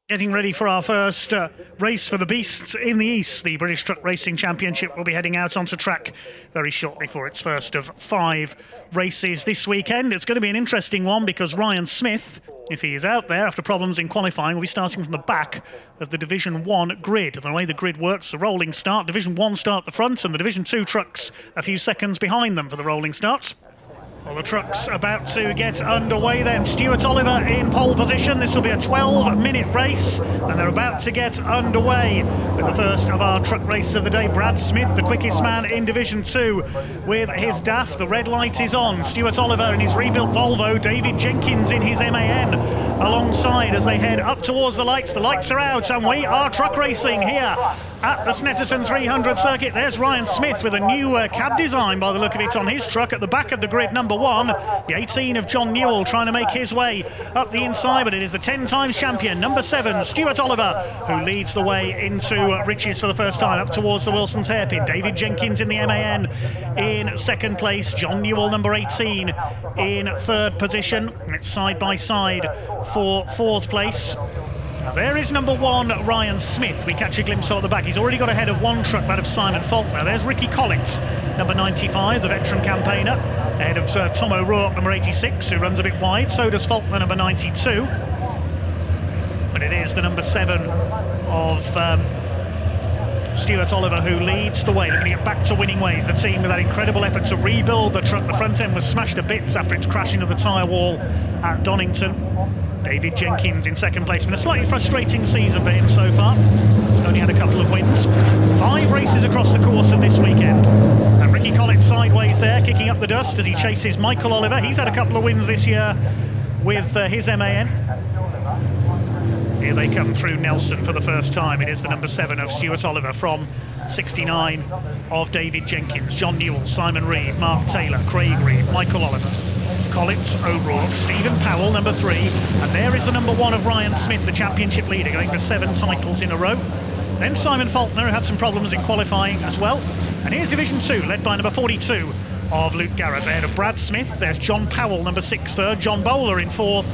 Getting ready for our first race for the beasts in the East. The British Truck Racing Championship will be heading out onto track very shortly for its first of 5 races this weekend. It's going to be an interesting one because Ryan Smith, if he is out there after problems in qualifying, will be starting from the back of the Division 1 grid. The way the grid works, the rolling start, Division 1 start at the front and the Division 2 trucks a few seconds behind them for the rolling starts. Well, the truck's about to get underway then. Stuart Oliver in pole position. This will be a 12-minute race, and they're about to get underway with the first of our truck races of the day. Brad Smith, the quickest man in Division 2 with his DAF. The red light is on. Stuart Oliver in his rebuilt Volvo. David Jenkins in his MAN alongside as they head up towards the lights. The lights are out, and we are truck racing here at the Snetterton 300 circuit. There's Ryan Smith with a new cab design by the look of it on his truck at the back of the grid, number 1. The 18 of John Newell trying to make his way up the inside, but it is the 10 times champion, number 7, Stuart Oliver, who leads the way into riches for the first time up towards the Wilson's hairpin. David Jenkins in the MAN in second place. John Newell, number 18, in third position. It's side by side for fourth place. There is number 1, Ryan Smith. We catch a glimpse of at the back. He's already got ahead of one truck, that of Simon Faulkner. There's Ricky Collins, number 95, the veteran campaigner, ahead of Tom O'Rourke, number 86, who runs a bit wide. So does Faulkner, number 92. But it is the number 7 of Stuart Oliver who leads the way, looking to get back to winning ways. The team with that incredible effort to rebuild the truck. The front end was smashed to bits after its crash into the tyre wall at Donington. David Jenkins in second place. Been a slightly frustrating season for him so far. Only had a couple of wins. 5 races across the course of this weekend. And Ricky Collins sideways there, kicking up the dust as he chases Michael Oliver. He's had a couple of wins this year with his MAN. Here they come through Nelson for the first time. It is the number 7 of Stuart Oliver from 69 of David Jenkins. John Newell, Simon Reed, Mark Taylor, Craig Reed, Michael Oliver, Collins, O'Rourke, Stephen Powell, number 3, and there is the number 1 of Ryan Smith, the championship leader, going for 7 titles in a row. Then Simon Faulkner, who had some problems in qualifying as well. And here's Division 2, led by number 42 of Luke Garrett, ahead of Brad Smith. There's John Powell, number 6, third. John Bowler in 4th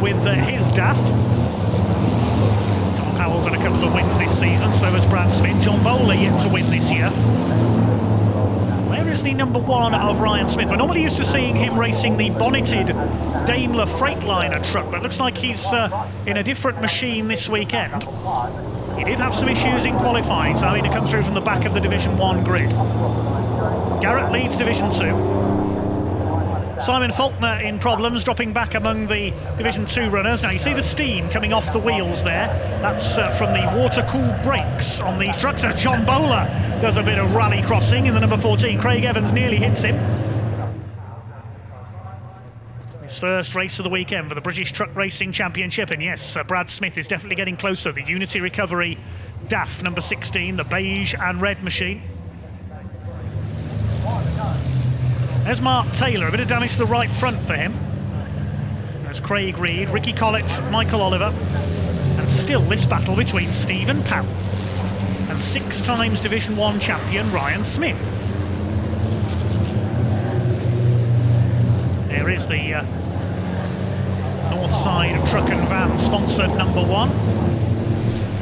with his DAF. John Powell's had a couple of wins this season, so has Brad Smith. John Bowler yet to win this year. Where is the number 1 of Ryan Smith? We're normally used to seeing him racing the bonneted Daimler Freightliner truck, but it looks like he's in a different machine this weekend. He did have some issues in qualifying, so having to come through from the back of the Division 1 grid. Garrett leads Division 2. Simon Faulkner in problems, dropping back among the Division 2 runners. Now you see the steam coming off the wheels there. That's from the water-cooled brakes on these trucks as John Bowler does a bit of rally crossing in the number 14. Craig Evans nearly hits him. His first race of the weekend for the British Truck Racing Championship, and yes, Brad Smith is definitely getting closer. The Unity Recovery DAF number 16, the beige and red machine. There's Mark Taylor, a bit of damage to the right front for him. There's Craig Reed, Ricky Collins, Michael Oliver, and still this battle between Stephen Powell and 6 times Division 1 champion Ryan Smith. There is the North Side Truck and Van sponsored number 1.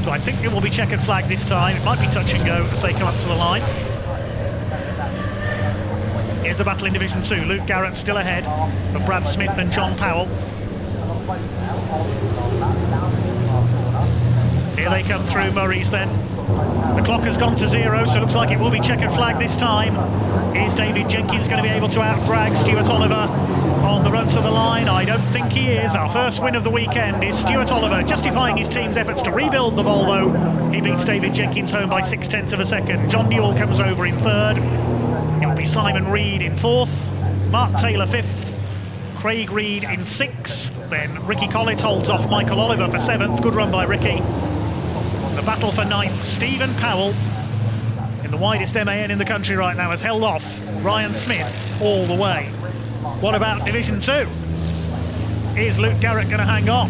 So I think it will be checkered flag this time. It might be touch and go as they come up to the line. Here's the battle in Division 2. Luke Garrett still ahead of Brad Smith and John Powell. Here they come through Murray's then. The clock has gone to 0, so it looks like it will be checkered flag this time. Is David Jenkins going to be able to out-drag Stuart Oliver on the run to the line? I don't think he is. Our first win of the weekend is Stuart Oliver, justifying his team's efforts to rebuild the Volvo. He beats David Jenkins home by 0.6 of a second. John Newell comes over in 3rd. It will be Simon Reed in 4th. Mark Taylor 5th. Craig Reed in 6th. Then Ricky Collins holds off Michael Oliver for 7th. Good run by Ricky. The battle for 9th, Stephen Powell, in the widest MAN in the country right now, has held off Ryan Smith all the way. What about Division 2? Is Luke Garrett going to hang on?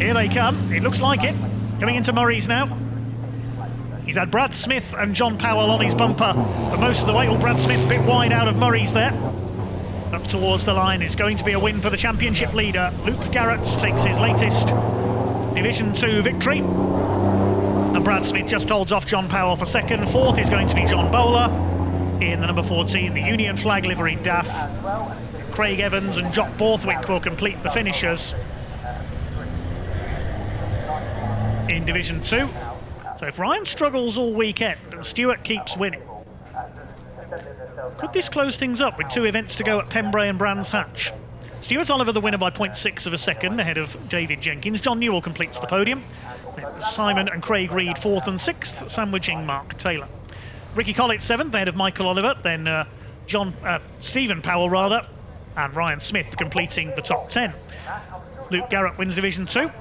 Here they come, it looks like it. Coming into Murray's now. He's had Brad Smith and John Powell on his bumper for most of the way. Well, Brad Smith a bit wide out of Murray's there. Up towards the line, it's going to be a win for the championship leader. Luke Garrett takes his latest Division 2 victory. And Brad Smith just holds off John Powell for second. Fourth is going to be John Bowler in the number 14, the Union flag livery DAF. Craig Evans and Jock Borthwick will complete the finishers in Division 2. So if Ryan struggles all weekend and Stewart keeps winning, could this close things up with 2 events to go at Pembrey and Brands Hatch? Stuart Oliver the winner by 0.6 of a second ahead of David Jenkins. John Newell completes the podium. Then Simon and Craig Reed 4th and 6th, sandwiching Mark Taylor. Ricky Collett 7th ahead of Michael Oliver, then Stephen Powell rather, and Ryan Smith completing the top 10. Luke Garrett wins Division 2,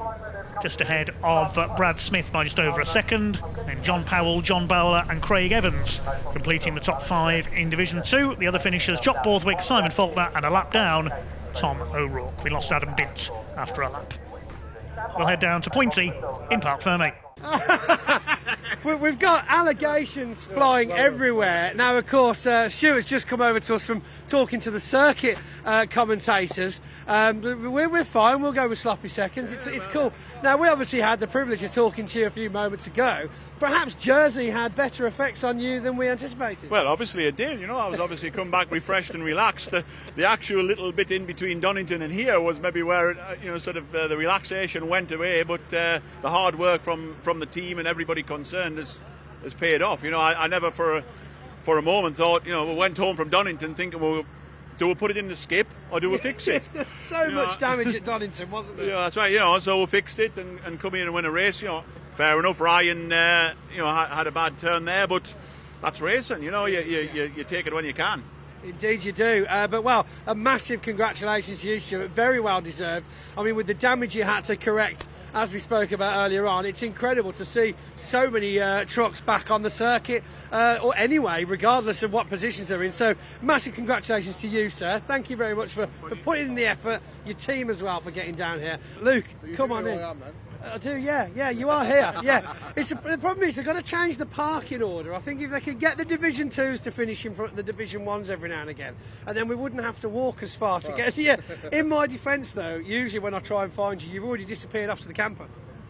just ahead of Brad Smith by just over a second. Then John Powell, John Bowler and Craig Evans completing the top 5 in Division 2. The other finishers, Jock Borthwick, Simon Faulkner, and a lap down, Tom O'Rourke. We lost Adam Bint after a lap. We'll head down to Pointy in Parc Fermé. We've got allegations flying everywhere. Now, of course, Stuart's just come over to us from talking to the circuit commentators. We're fine. We'll go with sloppy seconds. It's cool. Now, we obviously had the privilege of talking to you a few moments ago. Perhaps Jersey had better effects on you than we anticipated. Well, obviously it did. You know, I was obviously come back refreshed and relaxed. The actual little bit in between Donington and here was maybe where the relaxation went away, but the hard work from the team and everybody concerned has paid off. You know, I never for a moment thought, you know, we went home from Donington thinking, well, do we put it in the skip or do we fix it? So much damage at Donington, wasn't there? Yeah, that's right. You know, so we fixed it and come in and win a race. You know, fair enough. Ryan, had a bad turn there, but that's racing. You know, you take it when you can. Indeed you do. But a massive congratulations to you, Stuart. Very well deserved. I mean, with the damage you had to correct, as we spoke about earlier on, it's incredible to see so many trucks back on the circuit, or anyway, regardless of what positions they're in. So, massive congratulations to you, sir. Thank you very much for putting in the effort. Your team as well for getting down here. Luke, so come on in. I am, man. I do, yeah, you are here. Yeah, the problem is they've got to change the parking order. I think if they could get the Division 2s to finish in front of the Division 1s every now and again, and then we wouldn't have to walk as far to get here. In my defence, though, usually when I try and find you, you've already disappeared off to the camper.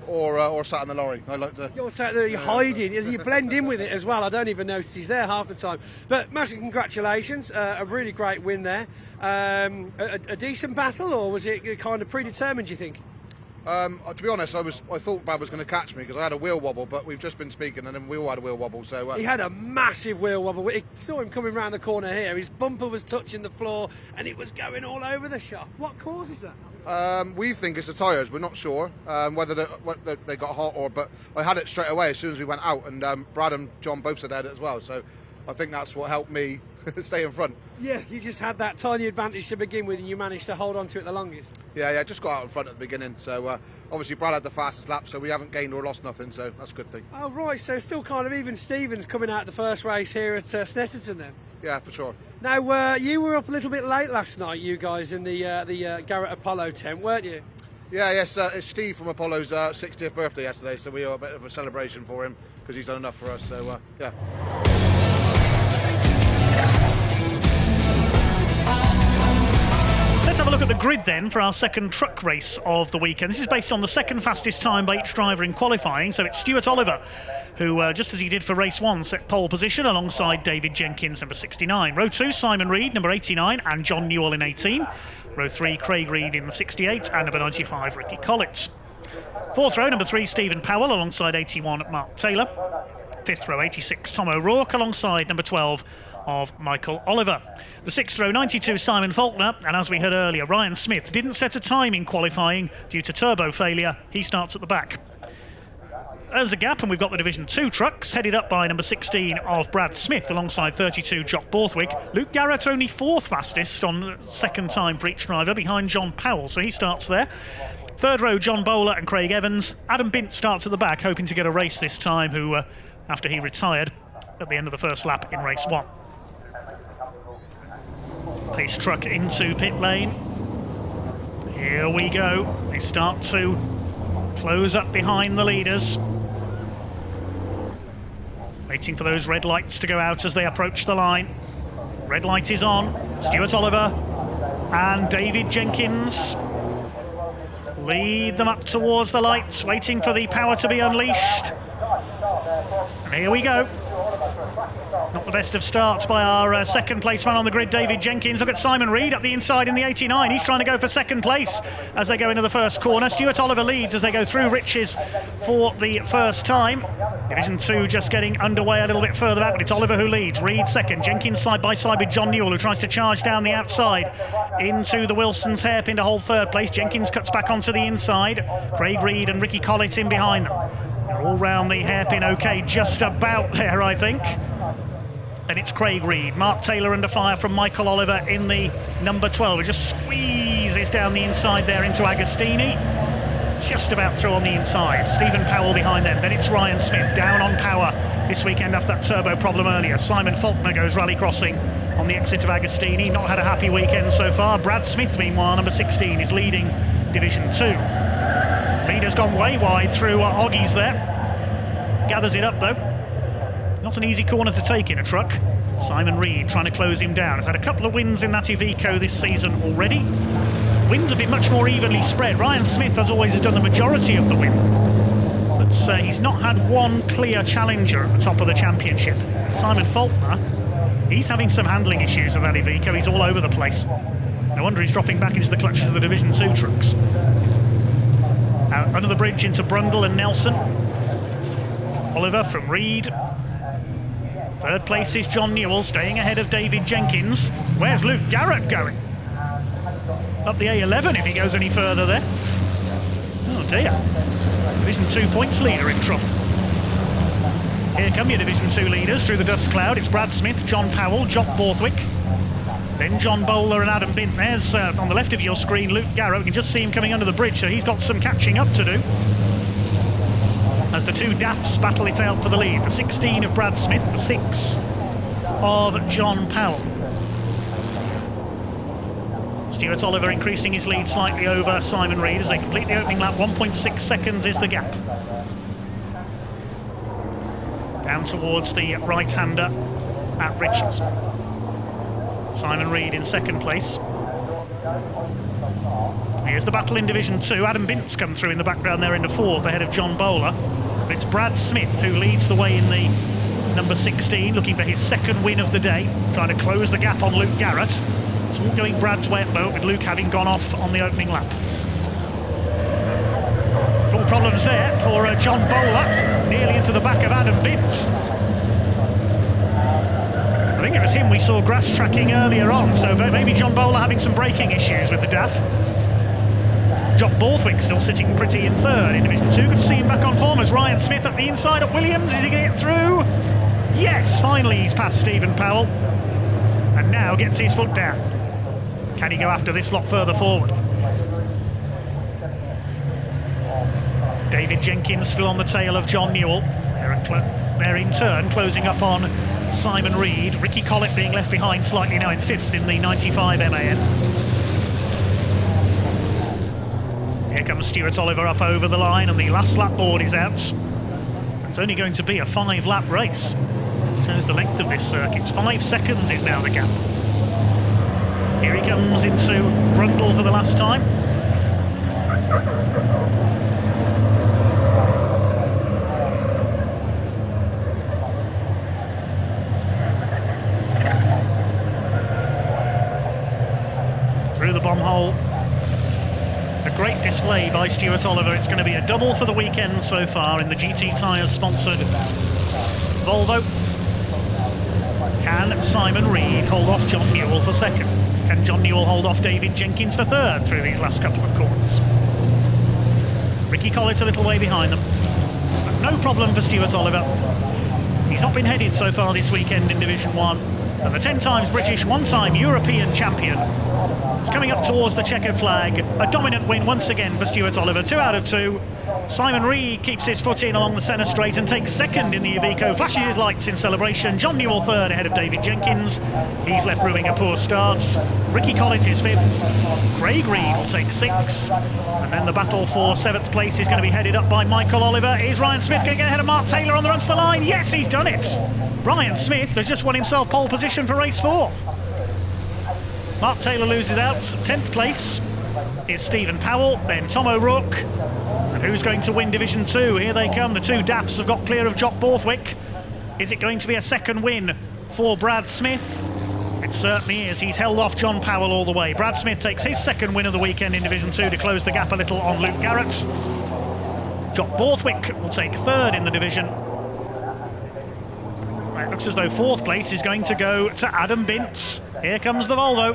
Or sat in the lorry. I like to. You're sat there, you're hiding. You blend in with it as well. I don't even notice he's there half the time. But massive congratulations, a really great win there. A decent battle, or was it kind of predetermined, do you think? To be honest, I thought Brad was going to catch me because I had a wheel wobble, but we've just been speaking and then we all had a wheel wobble. So he had a massive wheel wobble. We saw him coming round the corner here. His bumper was touching the floor and it was going all over the shop. What causes that? We think it's the tyres. We're not sure whether they got hot but I had it straight away as soon as we went out, and Brad and John both said they had it as well. So I think that's what helped me stay in front. Yeah, you just had that tiny advantage to begin with and you managed to hold on to it the longest. Yeah, just got out in front at the beginning. So obviously Brad had the fastest lap, so we haven't gained or lost nothing, so that's a good thing. Oh, right, so still kind of even Stevens coming out the first race here at Snetterton then? Yeah, for sure. Now, you were up a little bit late last night, you guys, in the Garrett Apollo tent, weren't you? Yeah, yes, it's Steve from Apollo's 60th birthday yesterday, so we were a bit of a celebration for him because he's done enough for us, so yeah. Let's have a look at the grid then for our second truck race of the weekend. This is based on the second fastest time by each driver in qualifying. So it's Stuart Oliver, who, just as he did for race 1, set pole position alongside David Jenkins, number 69. Row 2, Simon Reed, number 89, and John Newell in 18. Row 3, Craig Reed in the 68, and number 95, Ricky Collett. Fourth row, number 3, Stephen Powell, alongside 81, Mark Taylor. Fifth row, 86, Tom O'Rourke, alongside number 12, of Michael Oliver. The sixth row, 92, Simon Faulkner, and as we heard earlier, Ryan Smith didn't set a time in qualifying due to turbo failure. He starts at the back. There's a gap, and we've got the Division 2 trucks, headed up by number 16 of Brad Smith, alongside 32, Jock Borthwick. Luke Garrett only 4th fastest on second time for each driver, behind John Powell, so he starts there. Third row, John Bowler and Craig Evans. Adam Bint starts at the back, hoping to get a race this time, who, after he retired at the end of the first lap in race 1. Pace truck into pit lane. Here we go. They start to close up behind the leaders. Waiting for those red lights to go out as they approach the line. Red light is on. Stuart Oliver and David Jenkins lead them up towards the lights, waiting for the power to be unleashed. And here we go. Not the best of starts by our second place man on the grid, David Jenkins. Look at Simon Reed up the inside in the 89. He's trying to go for second place as they go into the first corner. Stuart Oliver leads as they go through Riches for the first time. Division 2 just getting underway a little bit further back, but it's Oliver who leads. Reed second. Jenkins side by side with John Newell, who tries to charge down the outside into the Wilson's hairpin to hold third place. Jenkins cuts back onto the inside. Craig Reed and Ricky Collett in behind them. They're all round the hairpin okay, just about there, I think. And it's Craig Reed. Mark Taylor under fire from Michael Oliver in the number 12. It just squeezes down the inside there into Agostini. Just about through on the inside. Stephen Powell behind them. Then it's Ryan Smith down on power this weekend after that turbo problem earlier. Simon Faulkner goes rally crossing on the exit of Agostini. Not had a happy weekend so far. Brad Smith, meanwhile, number 16, is leading Division 2. Leader's gone way wide through Oggies there. Gathers it up though. Not an easy corner to take in a truck. Simon Reed trying to close him down. Has had a couple of wins in that Iveco this season already. Wins have been much more evenly spread. Ryan Smith, as always, has done the majority of the win. But he's not had one clear challenger at the top of the championship. Simon Faulkner, he's having some handling issues with that Iveco. He's all over the place. No wonder he's dropping back into the clutches of the Division 2 trucks. Out under the bridge into Brundle and Nelson. Oliver from Reed. Third place is John Newell, staying ahead of David Jenkins. Where's Luke Garrett going? Up the A11 if he goes any further there. Oh dear. Division 2 points leader in trouble. Here come your Division 2 leaders through the dust cloud. It's Brad Smith, John Powell, Jock Borthwick. Then John Bowler and Adam Bint. There's, on the left of your screen, Luke Garrett. You can just see him coming under the bridge, so he's got some catching up to do. As the two Daffs battle it out for the lead. The 16 of Brad Smith, the 6 of John Powell. Stuart Oliver increasing his lead slightly over Simon Reed as they complete the opening lap. 1.6 seconds is the gap. Down towards the right-hander at Riches. Simon Reed in second place. Here's the battle in Division 2. Adam Bint's come through in the background there into fourth ahead of John Bowler. It's Brad Smith who leads the way in the number 16, looking for his second win of the day, trying to close the gap on Luke Garrett. It's all going Brad's way at the moment, with Luke having gone off on the opening lap. All problems there for John Bowler, nearly into the back of Adam Bint. I think it was him we saw grass tracking earlier on, so maybe John Bowler having some braking issues with the DAF. Jock Borthwick still sitting pretty in third in Division 2. Good to see him back on form as Ryan Smith at the inside at Williams. Is he going to get through? Yes, finally he's past Stephen Powell. And now gets his foot down. Can he go after this lot further forward? David Jenkins still on the tail of John Newell. They're in turn closing up on Simon Reed. Ricky Collett being left behind slightly now in fifth in the 95 MAN. Here comes Stuart Oliver up over the line and the last lap board is out. It's only going to be a 5-lap race. Shows the length of this circuit. 5 seconds is now the gap. Here he comes into Brundle for the last time. Through the bomb hole. A great display by Stuart Oliver. It's going to be a double for the weekend so far in the GT Tyres sponsored Volvo. Can Simon Reed hold off John Newell for second? Can John Newell hold off David Jenkins for third through these last couple of corners? Ricky Collett a little way behind them. But no problem for Stuart Oliver. He's not been headed so far this weekend in Division 1. And the 10 times British, 1-time European champion is coming up towards the checkered flag. A dominant win once again for Stuart Oliver, 2 out of 2. Simon Reed keeps his foot in along the centre straight and takes second in the Iveco, flashes his lights in celebration. John Newell third ahead of David Jenkins. He's left brewing a poor start. Ricky Collett is fifth. Craig Reed will take sixth. And then the battle for 7th place is going to be headed up by Michael Oliver. Is Ryan Smith going to get ahead of Mark Taylor on the run to the line? Yes, he's done it. Ryan Smith has just won himself pole position for race 4. Mark Taylor loses out, 10th place. is Stephen Powell, then Tom O'Rourke. And who's going to win Division 2? Here they come. The two Daps have got clear of Jock Borthwick. Is it going to be a second win for Brad Smith? It certainly is. He's held off John Powell all the way. Brad Smith takes his second win of the weekend in Division 2 to close the gap a little on Luke Garrett. Jock Borthwick will take third in the division. It looks as though fourth place is going to go to Adam Bint. Here comes the Volvo.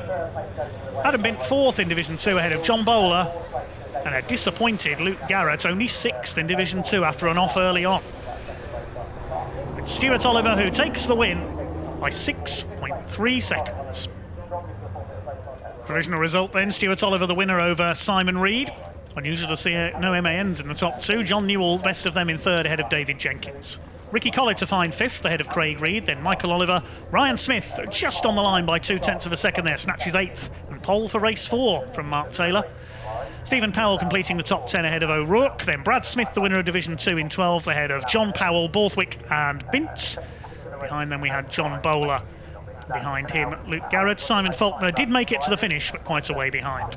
Adam Bint fourth in Division 2 ahead of John Bowler. And a disappointed Luke Garrett, only sixth in Division 2 after an off early on. It's Stuart Oliver who takes the win by 6.3 seconds. Provisional result then, Stuart Oliver the winner over Simon Reed. Unusual to see no MANs in the top two. John Newell, best of them in third ahead of David Jenkins. Ricky Collett to find fifth ahead of Craig Reed, then Michael Oliver. Ryan Smith just on the line by 0.2 of a second there, snatches eighth and pole for race 4 from Mark Taylor. Stephen Powell completing the top 10 ahead of O'Rourke, then Brad Smith the winner of Division 2 in 12th ahead of John Powell, Borthwick and Bint. Behind them we had John Bowler, behind him Luke Garrett. Simon Faulkner did make it to the finish but quite a way behind.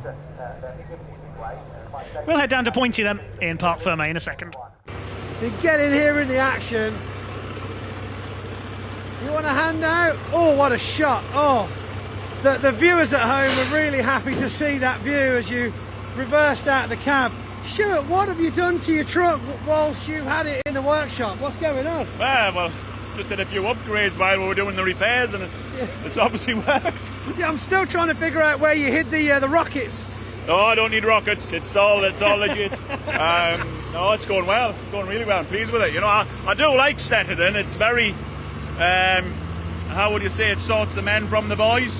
We'll head down to Pointy then in Parc Fermé in a second. You get in here in the action. You want a hand out? Oh, what a shot. Oh, the viewers at home were really happy to see that view as you reversed out of the cab. Stuart, what have you done to your truck whilst you had it in the workshop? What's going on? Well, just did a few upgrades while we were doing the repairs, and it's obviously worked. Yeah, I'm still trying to figure out where you hid the rockets. No, I don't need rockets. It's all legit. No, it's going well. It's going really well. I'm pleased with it. You know, I do like Snetterton. It's very, how would you say, it sorts the men from the boys,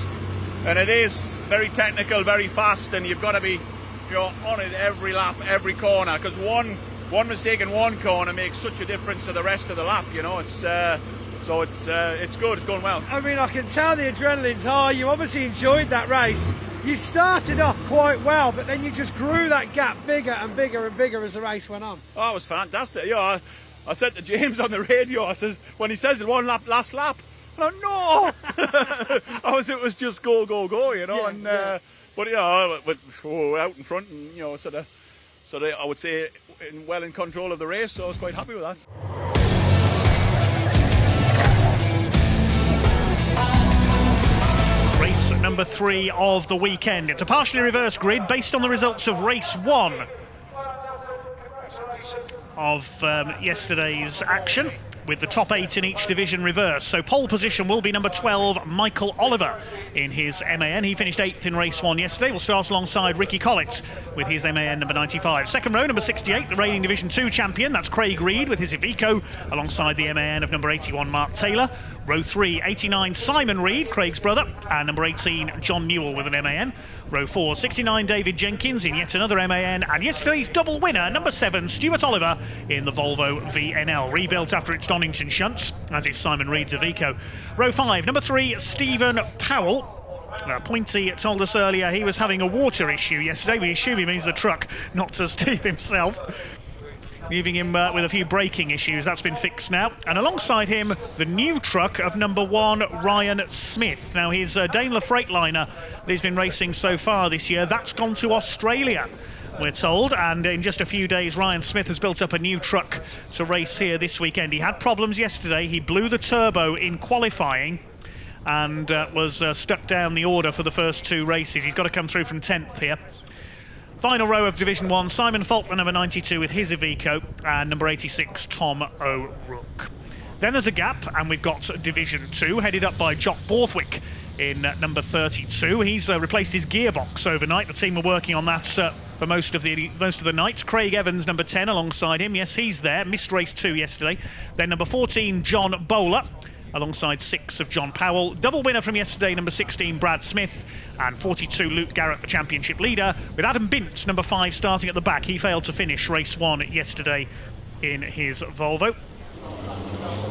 and it is very technical, very fast, and you've got to be, on it every lap, every corner, because one mistake in one corner makes such a difference to the rest of the lap. It's it's good. It's going well. I mean, I can tell the adrenaline's high. You obviously enjoyed that race. You started off quite well, but then you just grew that gap bigger and bigger and bigger as the race went on. Oh, it was fantastic. I said to James on the radio, I says, when he says it, one lap, last lap, no. It was just go, Yeah. But we're out in front, and sort of I would say in control of the race, so I was quite happy with that. Race number 3 of the weekend. It's a partially reversed grid based on the results of race 1 of yesterday's action, with the top 8 in each division reversed. So pole position will be number 12, Michael Oliver, in his MAN. He finished 8th in race 1 yesterday. Will start alongside Ricky Collett with his MAN number 95. Second row, number 68, the reigning Division 2 champion. That's Craig Reed with his Iveco, alongside the MAN of number 81, Mark Taylor. Row 3, 89, Simon Reed, Craig's brother, and number 18, John Newell with an MAN. Row 4, 69, David Jenkins in yet another MAN, and yesterday's double winner, number 7, Stuart Oliver in the Volvo VNL, rebuilt after its Donington shunts, as is Simon Reed's Iveco. Row 5, number 3, Stephen Powell. Pointy told us earlier he was having a water issue yesterday. We assume he means the truck, not to Steve himself. Leaving him with a few braking issues. That's been fixed now. And alongside him, the new truck of number 1, Ryan Smith. Now, his Daimler Freightliner that he's been racing so far this year, that's gone to Australia, we're told. And in just a few days, Ryan Smith has built up a new truck to race here this weekend. He had problems yesterday. He blew the turbo in qualifying and was stuck down the order for the first 2 races. He's got to come through from 10th here. Final row of Division 1, Simon Faulkner, number 92 with his Iveco, and number 86, Tom O'Rourke. Then there's a gap, and we've got Division 2, headed up by Jock Borthwick in number 32. He's replaced his gearbox overnight. The team were working on that for most of the night. Craig Evans, number 10, alongside him. Yes, he's there. Missed race 2 yesterday. Then number 14, John Bowler, alongside 6 of John Powell. Double winner from yesterday, number 16, Brad Smith, and 42, Luke Garrett, the championship leader, with Adam Bint, number 5, starting at the back. He failed to finish race 1 yesterday in his Volvo.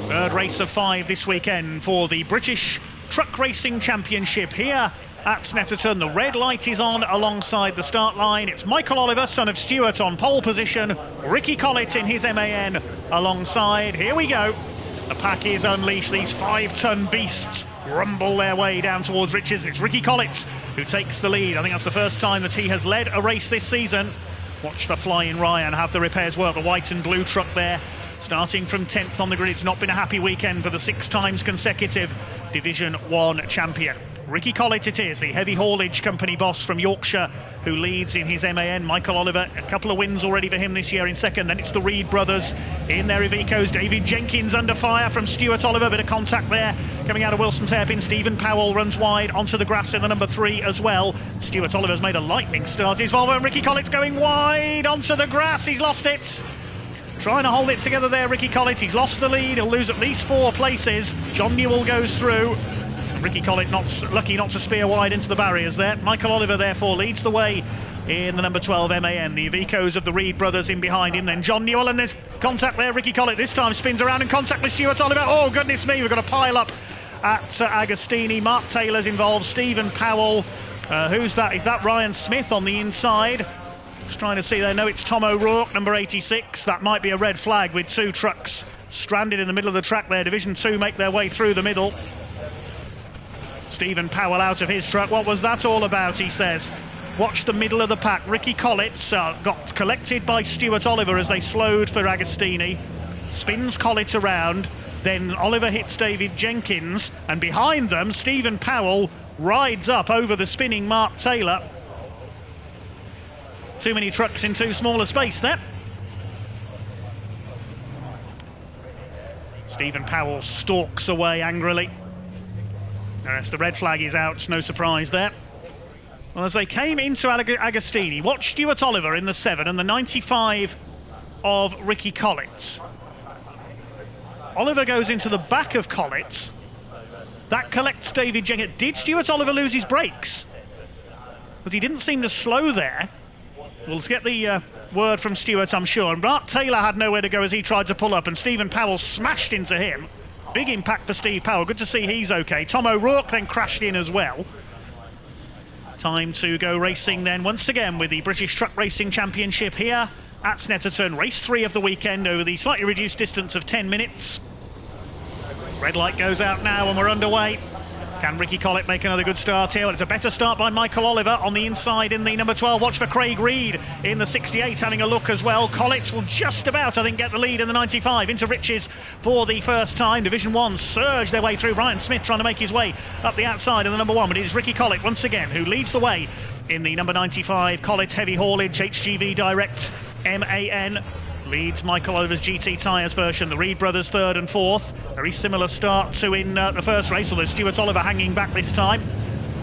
Third race of 5 this weekend for the British Truck Racing Championship here at Snetterton. The red light is on alongside the start line. It's Michael Oliver, son of Stuart, on pole position. Ricky Collett in his MAN alongside. Here we go. The pack is unleashed. These 5-ton beasts rumble their way down towards Richards. It's Ricky Collett who takes the lead. I think that's the first time that he has led a race this season. Watch the Flying Ryan have the repairs work. The white and blue truck there, starting from 10th on the grid. It's not been a happy weekend for the 6 times consecutive Division 1 champion. Ricky Collett it is, the heavy haulage company boss from Yorkshire, who leads in his MAN. Michael Oliver, a couple of wins already for him this year in second. Then it's the Reed brothers in their Ivicos. David Jenkins under fire from Stuart Oliver. Bit of contact there coming out of Wilson's hairpin. Stephen Powell runs wide onto the grass in the number 3 as well. Stuart Oliver's made a lightning start. His Volvo, and Ricky Collett's going wide onto the grass. He's lost it. Trying to hold it together there, Ricky Collett. He's lost the lead. He'll lose at least 4 places. John Newell goes through. Ricky Collett lucky not to spear wide into the barriers there. Michael Oliver therefore leads the way in the number 12 MAN. The Ivicos of the Reed brothers in behind him. Then John Newell, and there's contact there. Ricky Collett this time spins around and contact with Stuart Oliver. Oh goodness me, we've got a pile up at Agostini. Mark Taylor's involved. Stephen Powell. Who's that? Is that Ryan Smith on the inside? Just trying to see there. No, it's Tom O'Rourke, number 86. That might be a red flag with 2 trucks stranded in the middle of the track there. Division 2 make their way through the middle. Stephen Powell out of his truck. What was that all about, he says. Watch the middle of the pack. Ricky Collett got collected by Stuart Oliver as they slowed for Agostini. Spins Collett around. Then Oliver hits David Jenkins. And behind them, Stephen Powell rides up over the spinning Mark Taylor. Too many trucks in too small a space there. Stephen Powell stalks away angrily. Yes, the red flag is out, no surprise there. Well, as they came into Agostini, watch Stuart Oliver in the 7 and the 95 of Ricky Collett. Oliver goes into the back of Collett. That collects David Jenkins. Did Stuart Oliver lose his brakes? Because he didn't seem to slow there. We'll get the word from Stuart, I'm sure. And Mark Taylor had nowhere to go as he tried to pull up, and Stephen Powell smashed into him. Big impact for Steve Powell. Good to see he's okay. Tom O'Rourke then crashed in as well. Time to go racing then once again with the British Truck Racing Championship here at Snetterton. Race 3 of the weekend over the slightly reduced distance of 10 minutes. Red light goes out now and we're underway. Can Ricky Collett make another good start here? Well, it's a better start by Michael Oliver on the inside in the number 12. Watch for Craig Reed in the 68 having a look as well. Collett will just about, I think, get the lead in the 95 into Riches for the first time. Division 1 surge their way through. Ryan Smith trying to make his way up the outside in the number 1, but it is Ricky Collett once again who leads the way in the number 95. Collett Heavy Haulage HGV Direct MAN leads Michael Oliver's GT Tyres version. The Reed brothers 3rd and 4th. Very similar start to in the first race, although Stuart Oliver hanging back this time.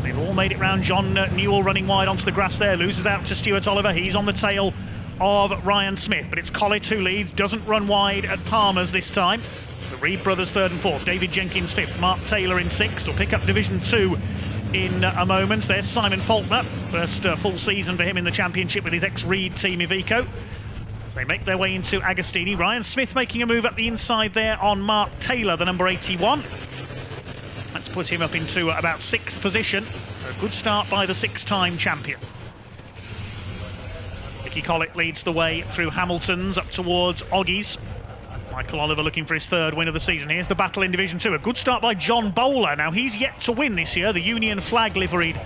They've all made it round. John Newell running wide onto the grass there, loses out to Stuart Oliver. He's on the tail of Ryan Smith, but it's Collett who leads, doesn't run wide at Palmer's this time. The Reed brothers 3rd and 4th. David Jenkins 5th. Mark Taylor in 6th. Will pick up Division 2 in a moment. There's Simon Faulkner, first full season for him in the championship with his ex-Reed team Iveco. They make their way into Agostini. Ryan Smith making a move up the inside there on Mark Taylor, the number 81. Let's put him up into about 6th position. A good start by the 6-time champion. Ricky Collett leads the way through Hamilton's up towards Oggies. Michael Oliver looking for his 3rd win of the season. Here's the battle in Division 2. A good start by John Bowler. Now he's yet to win this year, the Union flag liveried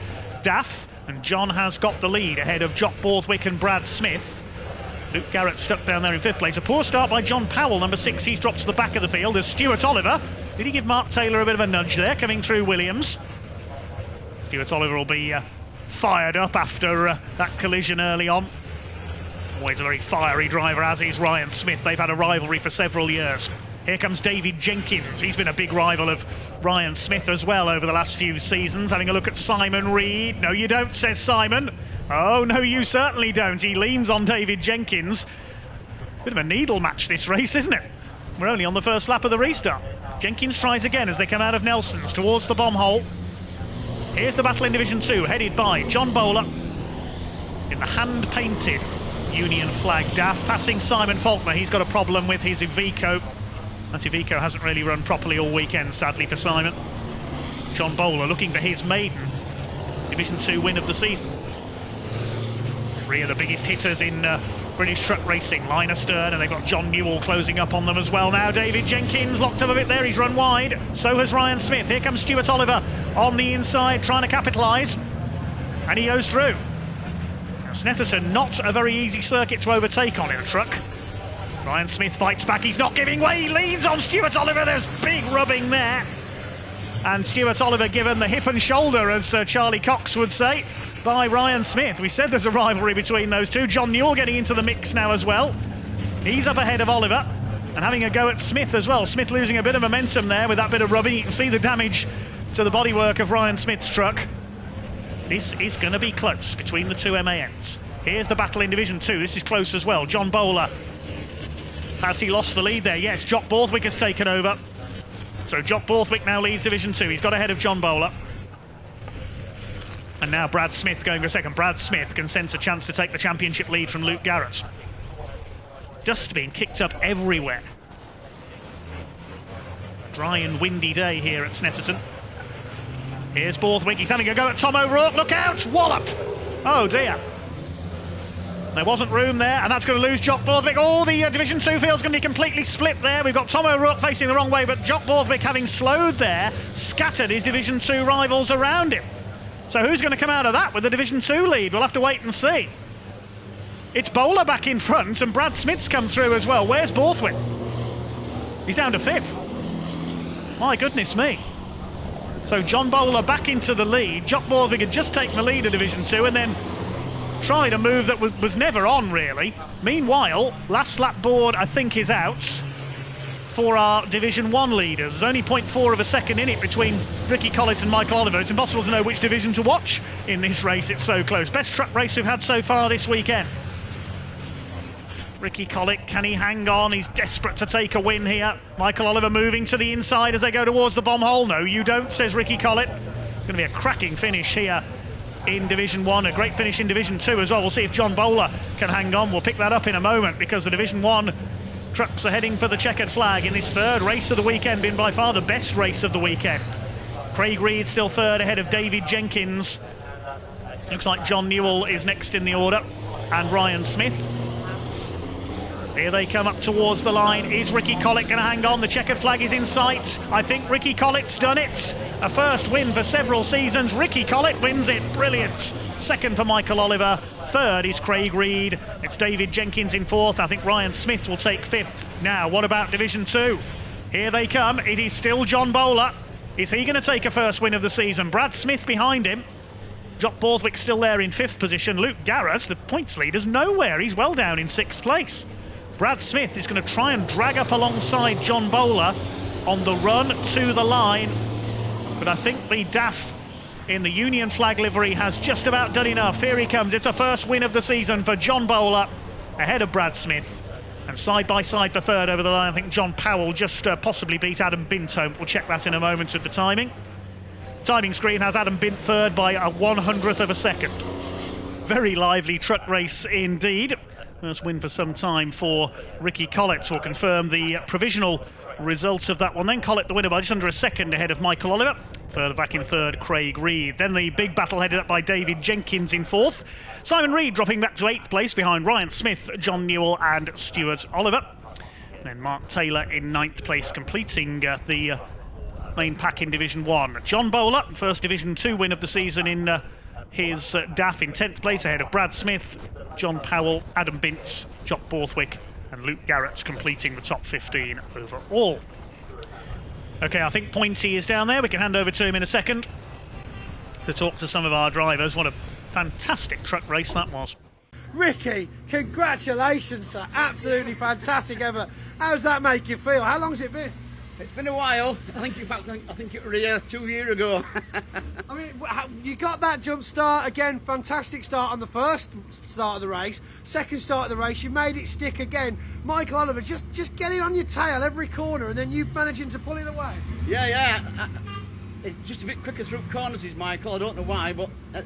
DAF. And John has got the lead ahead of Jock Borthwick and Brad Smith. Luke Garrett stuck down there in 5th place. A poor start by John Powell, number 6. He's dropped to the back of the field. There's Stuart Oliver. Did he give Mark Taylor a bit of a nudge there, coming through Williams? Stuart Oliver will be fired up after that collision early on. Always a very fiery driver, as is Ryan Smith. They've had a rivalry for several years. Here comes David Jenkins. He's been a big rival of Ryan Smith as well over the last few seasons. Having a look at Simon Reed. No, you don't, says Simon. Oh, no, you certainly don't. He leans on David Jenkins. Bit of a needle match, this race, isn't it? We're only on the first lap of the restart. Jenkins tries again as they come out of Nelson's towards the bomb hole. Here's the battle in Division 2, headed by John Bowler in the hand-painted Union flag DAF, passing Simon Faulkner. He's got a problem with his Iveco. That Iveco hasn't really run properly all weekend, sadly for Simon. John Bowler looking for his maiden Division 2 win of the season. 3 of the biggest hitters in British Truck Racing, line astern, and they've got John Newell closing up on them as well now. David Jenkins locked up a bit there, he's run wide. So has Ryan Smith. Here comes Stuart Oliver on the inside, trying to capitalise. And he goes through. Now, Snetterton, not a very easy circuit to overtake on in a truck. Ryan Smith fights back, he's not giving way, he leans on Stuart Oliver, there's big rubbing there. And Stuart Oliver given the hip and shoulder, as Charlie Cox would say, by Ryan Smith. We said there's a rivalry between those two. John Newell getting into the mix now as well. He's up ahead of Oliver and having a go at Smith as well. Smith losing a bit of momentum there with that bit of rubbing. You can see the damage to the bodywork of Ryan Smith's truck. This is going to be close between the two MANs. Here's the battle in Division 2. This is close as well. John Bowler. Has he lost the lead there? Yes, Jock Borthwick has taken over. So Jock Borthwick now leads Division 2. He's got ahead of John Bowler. And now Brad Smith going for a second. Brad Smith can sense a chance to take the championship lead from Luke Garrett. Dust being kicked up everywhere. Dry and windy day here at Snetterton. Here's Borthwick. He's having a go at Tom O'Rourke. Look out! Wallop! Oh dear. There wasn't room there, and that's going to lose Jock Borthwick. Oh, the Division 2 field's going to be completely split there. We've got Tom O'Rourke facing the wrong way, but Jock Borthwick, having slowed there, scattered his Division 2 rivals around him. So who's going to come out of that with the Division 2 lead? We'll have to wait and see. It's Bowler back in front, and Brad Smith's come through as well. Where's Borthwick? He's down to 5th. My goodness me. So John Bowler back into the lead. Jock Borthwick had just taken the lead of Division 2 and then tried a move that was never on, really. Meanwhile, last lap board, I think, is out for our Division 1 leaders. There's only 0.4 of a second in it between Ricky Collett and Michael Oliver. It's impossible to know which division to watch in this race. It's so close. Best truck race we've had so far this weekend. Ricky Collett, can he hang on? He's desperate to take a win here. Michael Oliver moving to the inside as they go towards the bomb hole. No, you don't, says Ricky Collett. It's going to be a cracking finish here in Division 1, a great finish in Division 2 as well. We'll see if John Bowler can hang on. We'll pick that up in a moment, because the Division 1 trucks are heading for the checkered flag in this third race of the weekend, been by far the best race of the weekend. Craig Reed still third ahead of David Jenkins. Looks like John Newell is next in the order, and Ryan Smith. Here they come up towards the line. Is Ricky Collett going to hang on? The checkered flag is in sight. I think Ricky Collett's done it. A first win for several seasons. Ricky Collett wins it. Brilliant. Second for Michael Oliver. Third is Craig Reed. It's David Jenkins in 4th. I think Ryan Smith will take 5th. Now, what about Division 2? Here they come. It is still John Bowler. Is he going to take a first win of the season? Brad Smith behind him. Jock Borthwick still there in 5th position. Luke Garrett, the points leader's nowhere. He's well down in 6th place. Brad Smith is going to try and drag up alongside John Bowler on the run to the line. But I think the DAF in the Union flag livery has just about done enough. Here he comes. It's a first win of the season for John Bowler, ahead of Brad Smith. And side by side for third over the line, I think John Powell just possibly beat Adam Bint home. We'll check that in a moment with the timing. Timing screen has Adam Bint third by a 100th of a second. Very lively truck race indeed. First win for some time for Ricky Collett. Will confirm the provisional result of that one. Then Collett the winner by just under a second ahead of Michael Oliver. Further back in third, Craig Reed. Then the big battle headed up by David Jenkins in 4th. Simon Reed dropping back to 8th place behind Ryan Smith, John Newell and Stuart Oliver. Then Mark Taylor in 9th place, completing the main pack in Division 1. John Bowler, first Division 2 win of the season in his DAF, in 10th place ahead of Brad Smith, John Powell, Adam Bint, Jock Borthwick and Luke Garrett, completing the top 15 overall. Okay, I think Pointy is down there. We can hand over to him in a second to talk to some of our drivers. What a fantastic truck race that was. Ricky, congratulations, sir. Absolutely fantastic ever. How's that make you feel? How long's it been? It's been a while. I think it was here 2 years ago. I mean, you got that jump start again. Fantastic start on the first start of the race. Second start of the race, you made it stick again. Michael Oliver, just getting on your tail every corner, and then you managing to pull it away. Yeah. It's just a bit quicker through corners, is Michael. I don't know why, but I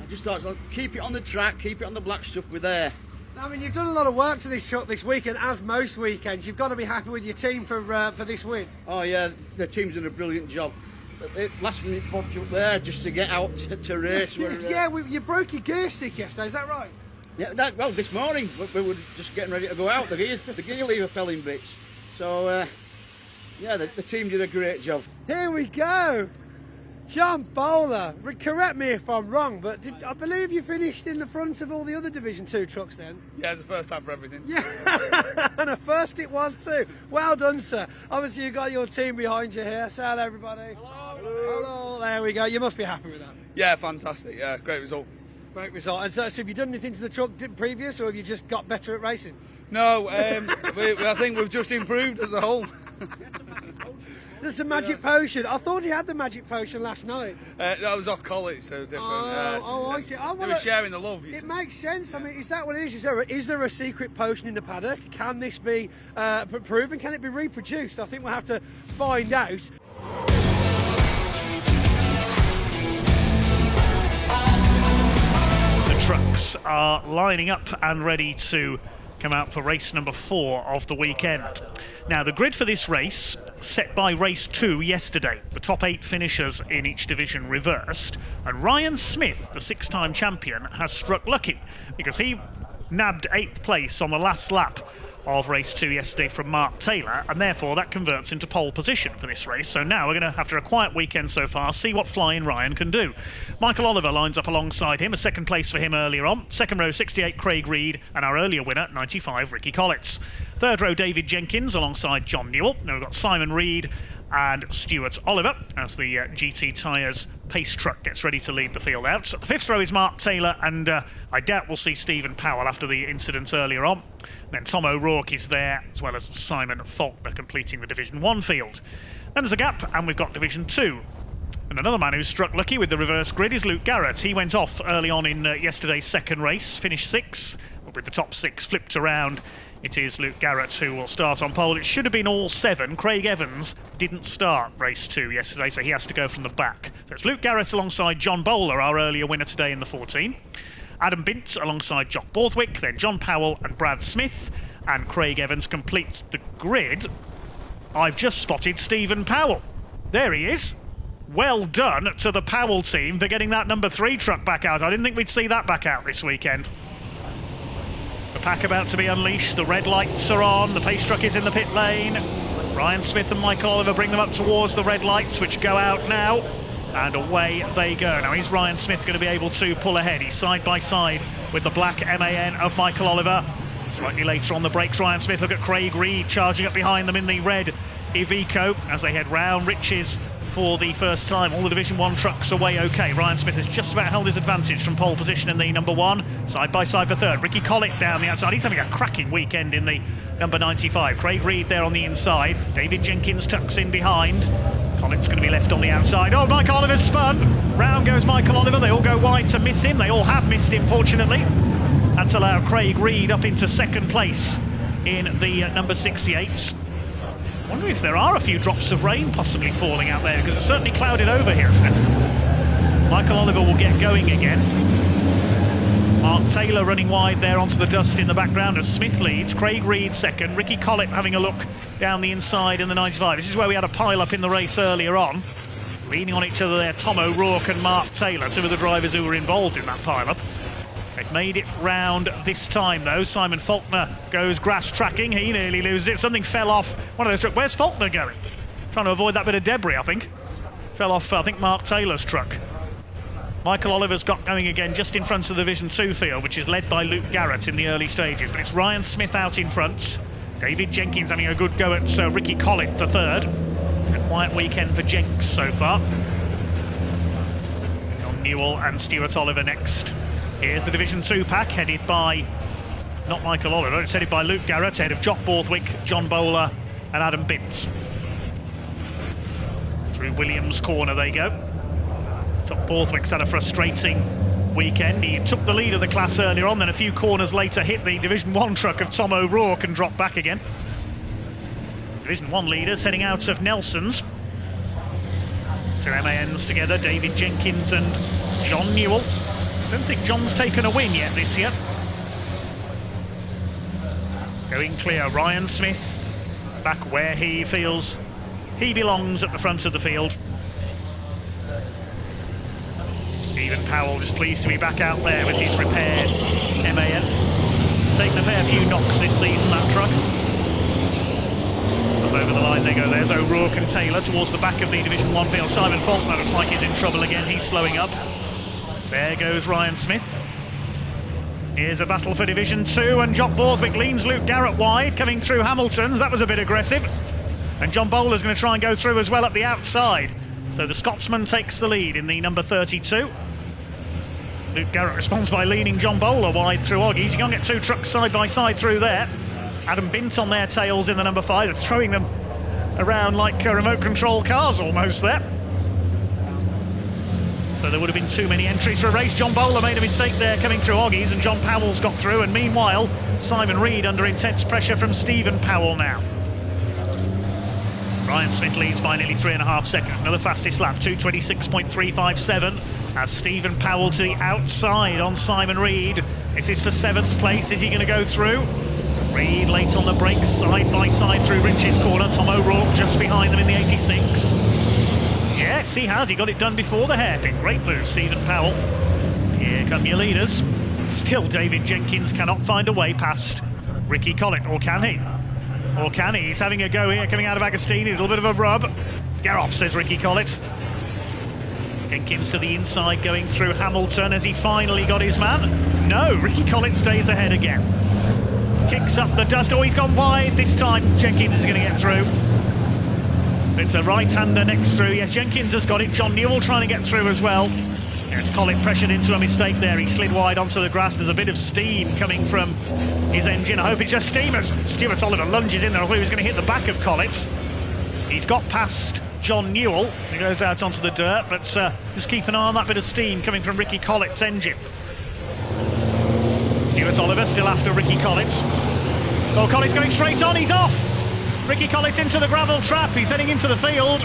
just thought, so keep it on the track, keep it on the black stuff. We're there. I mean, you've done a lot of work to this truck this weekend, as most weekends. You've got to be happy with your team for this win. Oh yeah, the team's done a brilliant job. Last minute bobbed you up there just to get out to race. Yeah, you broke your gear stick yesterday, is that right? Yeah, well, this morning we were just getting ready to go out. The gear lever fell in bits. So, yeah, the team did a great job. Here we go. John Bowler, correct me if I'm wrong, but I believe you finished in the front of all the other Division 2 trucks then? Yeah, it's the first time for everything. Yeah, and a first it was too. Well done, sir. Obviously you've got your team behind you here. Say hello, everybody. Hello. There we go. You must be happy with that. Yeah, fantastic. Yeah, great result. Great result. And so have you done anything to the truck previous, or have you just got better at racing? No, I think we've just improved as a whole. There's a magic potion. I thought he had the magic potion last night. That was off college, so different. I see. Oh, they were sharing the love. It makes sense. I mean, is that what it is? Is there a secret potion in the paddock? Can this be proven? Can it be reproduced? I think we'll have to find out. The trucks are lining up and ready to come out for race number 4 of the weekend. Now, the grid for this race, set by race 2 yesterday, the top 8 finishers in each division reversed, and Ryan Smith, the 6-time champion, has struck lucky because he nabbed 8th place on the last lap of race 2 yesterday from Mark Taylor, and therefore that converts into pole position for this race. So now we're going to, after a quiet weekend so far, see what flying Ryan can do. Michael Oliver lines up alongside him, a second place for him earlier on. Second row, 68, Craig Reed, and our earlier winner, 95, Ricky Collins. Third row, David Jenkins alongside John Newell. Now we've got Simon Reed and Stuart Oliver as the GT Tyres pace truck gets ready to lead the field out. So the fifth row is Mark Taylor, and I doubt we'll see Stephen Powell after the incident earlier on. Then Tom O'Rourke is there, as well as Simon Faulkner completing the Division 1 field. Then there's a gap, and we've got Division 2. And another man who struck lucky with the reverse grid is Luke Garrett. He went off early on in yesterday's second race, finished 6th, but with the top 6 flipped around. It is Luke Garrett who will start on pole. It should have been all 7. Craig Evans didn't start race 2 yesterday, so he has to go from the back. So it's Luke Garrett alongside John Bowler, our earlier winner today in the 14. Adam Bint alongside Jock Borthwick, then John Powell and Brad Smith, and Craig Evans completes the grid. I've just spotted Stephen Powell. There he is. Well done to the Powell team for getting that number 3 truck back out. I didn't think we'd see that back out this weekend. The pack about to be unleashed, the red lights are on, the pace truck is in the pit lane. Ryan Smith and Michael Oliver bring them up towards the red lights, which go out now, and away they go. Now, is Ryan Smith going to be able to pull ahead? He's side by side with the black MAN of Michael Oliver. Slightly later on the brakes, Ryan Smith. Look at Craig Reed charging up behind them in the red Iveco as they head round Riches for the first time. All the Division 1 trucks away okay. Ryan Smith has just about held his advantage from pole position in the number 1. Side by side for third. Ricky Collett down the outside. He's having a cracking weekend in the number 95. Craig Reed there on the inside. David Jenkins tucks in behind. Collett's going to be left on the outside. Oh, Michael Oliver's spun. Round goes Michael Oliver. They all go wide to miss him. They all have missed him, fortunately. That's allowed Craig Reed up into second place in the number 68s. I wonder if there are a few drops of rain possibly falling out there, because it's certainly clouded over here at Snetterton. Michael Oliver will get going again. Mark Taylor running wide there onto the dust in the background as Smith leads. Craig Reed second. Ricky Collett having a look down the inside in the 95. This is where we had a pile-up in the race earlier on. Leaning on each other there, Tom O'Rourke and Mark Taylor, two of the drivers who were involved in that pile-up. They've made it round this time, though. Simon Faulkner goes grass tracking. He nearly loses it. Something fell off one of those trucks. Where's Faulkner going? Trying to avoid that bit of debris, I think. Fell off, I think, Mark Taylor's truck. Michael Oliver's got going again just in front of the Division 2 field, which is led by Luke Garrett in the early stages. But it's Ryan Smith out in front. David Jenkins having a good go at Ricky Collett for third. A quiet weekend for Jenks so far. John Newell and Stuart Oliver next. Here's the Division 2 pack, headed by, not Michael Oliver, it's headed by Luke Garrett, ahead of Jock Borthwick, John Bowler and Adam Bint. Through Williams' corner they go. Jock Borthwick's had a frustrating weekend. He took the lead of the class earlier on, then a few corners later hit the Division 1 truck of Tom O'Rourke and dropped back again. Division 1 leaders heading out of Nelson's. Two MANs together, David Jenkins and John Newell. I don't think John's taken a win yet this year. Going clear, Ryan Smith back where he feels he belongs at the front of the field. Stephen Powell just pleased to be back out there with his repaired MAN. Taken a fair few knocks this season, that truck. Up over the line they go. There's O'Rourke and Taylor towards the back of the Division 1 field. Simon Faulkner looks like he's in trouble again. He's slowing up. There goes Ryan Smith. Here's a battle for Division 2, and Jock Borthwick leans Luke Garrett wide, coming through Hamilton's. That was a bit aggressive. And John Bowler's going to try and go through as well up the outside. So the Scotsman takes the lead in the number 32. Luke Garrett responds by leaning John Bowler wide through Oggies. You can't get two trucks side by side through there. Adam Bint on their tails in the number 5. They're throwing them around like remote control cars almost there. So there would have been too many entries for a race. John Bowler made a mistake there coming through Oggies, and John Powell's got through. And meanwhile, Simon Reed under intense pressure from Stephen Powell now. Ryan Smith leads by nearly 3.5 seconds. Another fastest lap, 2:26.357. As Stephen Powell to the outside on Simon Reed. This is for 7th place. Is he going to go through? Reed late on the brakes, side by side through Rich's corner. Tom O'Rourke just behind them in the 86. Yes, he has. He got it done before the hairpin. Great move, Stephen Powell. Here come your leaders. Still, David Jenkins cannot find a way past Ricky Collett, or can he? Or can he? He's having a go here, coming out of Agostini. A little bit of a rub. Get off, says Ricky Collett. Jenkins to the inside, going through Hamilton. Has he finally got his man? No, Ricky Collett stays ahead again. Kicks up the dust. Oh, he's gone wide. This time, Jenkins is going to get through. It's a right-hander next through. Yes, Jenkins has got it. John Newell trying to get through as well. Yes, Collett pressured into a mistake there. He slid wide onto the grass. There's a bit of steam coming from his engine. I hope it's just steam as Stuart Oliver lunges in there. I thought he was going to hit the back of Collett. He's got past John Newell. He goes out onto the dirt, but just keep an eye on that bit of steam coming from Ricky Collett's engine. Stuart Oliver still after Ricky Collett. Oh, Collett's going straight on. He's off. Ricky Collett into the gravel trap. He's heading into the field.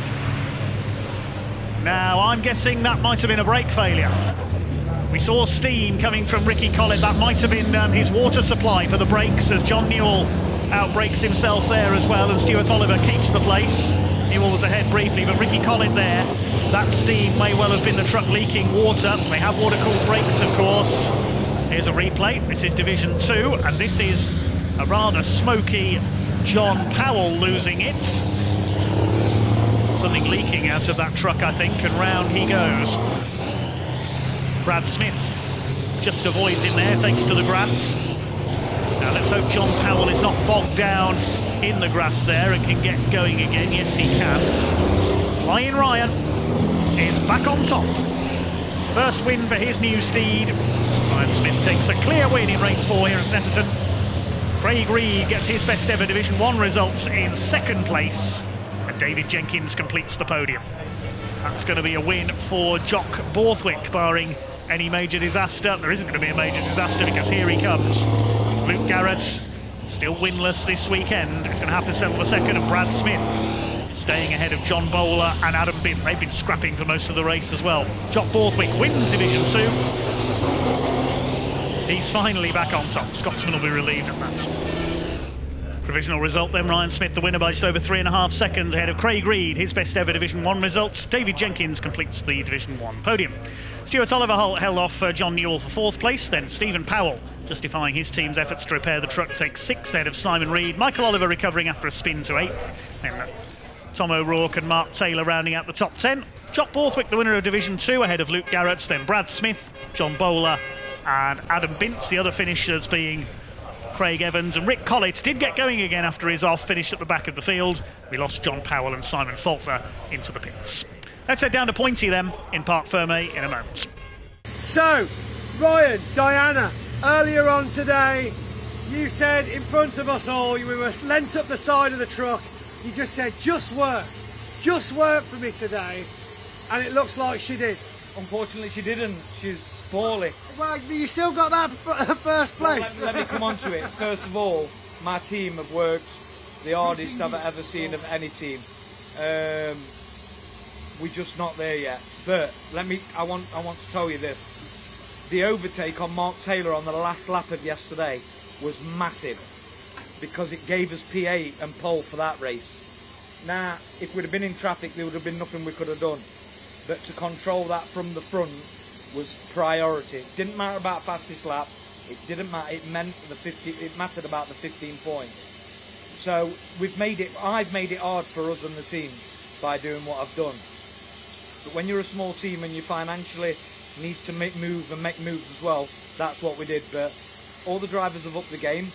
Now, I'm guessing that might have been a brake failure. We saw steam coming from Ricky Collett. That might have been his water supply for the brakes, as John Newell outbrakes himself there as well, and Stuart Oliver keeps the place. Newell was ahead briefly, but Ricky Collett there, that steam may well have been the truck leaking water. They have water-cooled brakes, of course. Here's a replay. This is Division 2, and this is a rather smoky John Powell losing it. Something leaking out of that truck, I think, and round he goes. Brad Smith just avoids in there, takes to the grass. Now let's hope John Powell is not bogged down in the grass there and can get going again. Yes, he can. Flying Ryan is back on top. First win for his new steed. Ryan Smith takes a clear win in race 4 here at Snetterton. Craig Reed gets his best ever Division 1 results in 2nd place, and David Jenkins completes the podium. That's going to be a win for Jock Borthwick, barring any major disaster. There isn't going to be a major disaster because here he comes. Luke Garrett, still winless this weekend. He's going to have to settle for 2nd, and Brad Smith staying ahead of John Bowler and Adam Bint. They've been scrapping for most of the race as well. Jock Borthwick wins Division 2. He's finally back on top. Scotsman will be relieved at that. Provisional result then, Ryan Smith the winner by just over 3.5 seconds ahead of Craig Reed, his best ever Division 1 results. David Jenkins completes the Division 1 podium. Stuart Oliver held off John Newell for 4th place, then Stephen Powell, justifying his team's efforts to repair the truck, takes 6th ahead of Simon Reed. Michael Oliver recovering after a spin to 8th. Then Tom O'Rourke and Mark Taylor rounding out the top 10. Jock Borthwick the winner of Division 2 ahead of Luke Garrett, then Brad Smith, John Bowler and Adam Bint, the other finishers being Craig Evans and Rick Collett. Did get going again after his off, finished at the back of the field. We lost John Powell and Simon Faulkner into the pits. Let's head down to Pointy then in Parc Fermé in a moment. So, Ryan, Diana, earlier on today, you said in front of us all, you were leant up the side of the truck, you just said, just work for me today, and it looks like she did. Unfortunately, she didn't. She's poorly. Well, you still got that first place. Let me come on to it. first of all, my team have worked the hardest I've ever seen of any team. We're just not there yet. But I want to tell you this. The overtake on Mark Taylor on the last lap of yesterday was massive because it gave us P8 and pole for that race. Now, if we'd have been in traffic, there would have been nothing we could have done. But to control that from the front was priority. It didn't matter about fastest lap. It didn't matter. It mattered about the 15 points. So I've made it hard for us and the team by doing what I've done. But when you're a small team and you financially need to make moves as well, that's what we did. But all the drivers have upped the game.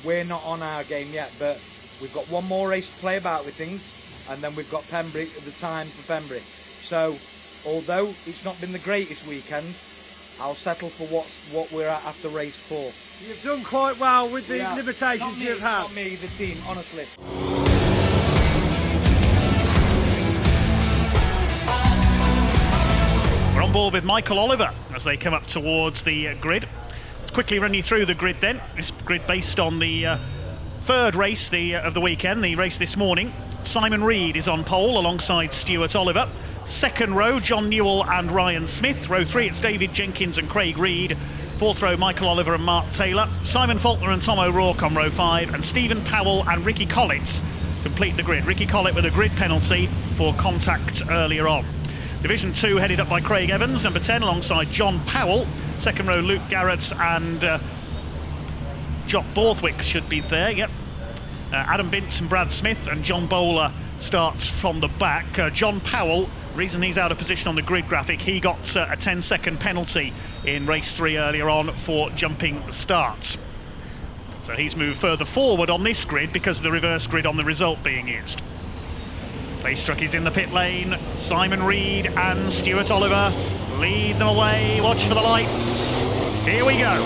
We're not on our game yet, but we've got one more race to play about with things, and then we've got Pembrey at the time for Pembrey. So although it's not been the greatest weekend, I'll settle for what we're at after race 4. You've done quite well with the limitations you've had. Not me, the team, honestly. We're on board with Michael Oliver as they come up towards the grid. Let's quickly run you through the grid then. This grid based on the third race of the weekend, the race this morning. Simon Reed is on pole alongside Stuart Oliver. Second row, John Newell and Ryan Smith. Row 3, it's David Jenkins and Craig Reed. Fourth row, Michael Oliver and Mark Taylor. Simon Faulkner and Tom O'Rourke on row 5. And Stephen Powell and Ricky Collett complete the grid. Ricky Collett with a grid penalty for contact earlier on. Division 2 headed up by Craig Evans, number 10, alongside John Powell. Second row, Luke Garrett and Jock Borthwick should be there, yep. Adam Bint and Brad Smith, and John Bowler starts from the back. John Powell, reason he's out of position on the grid graphic, he got a 10-second penalty in race 3 earlier on for jumping the starts. So he's moved further forward on this grid because of the reverse grid on the result being used. Pace truck is in the pit lane. Simon Reed and Stuart Oliver lead them away. Watch for the lights. Here we go.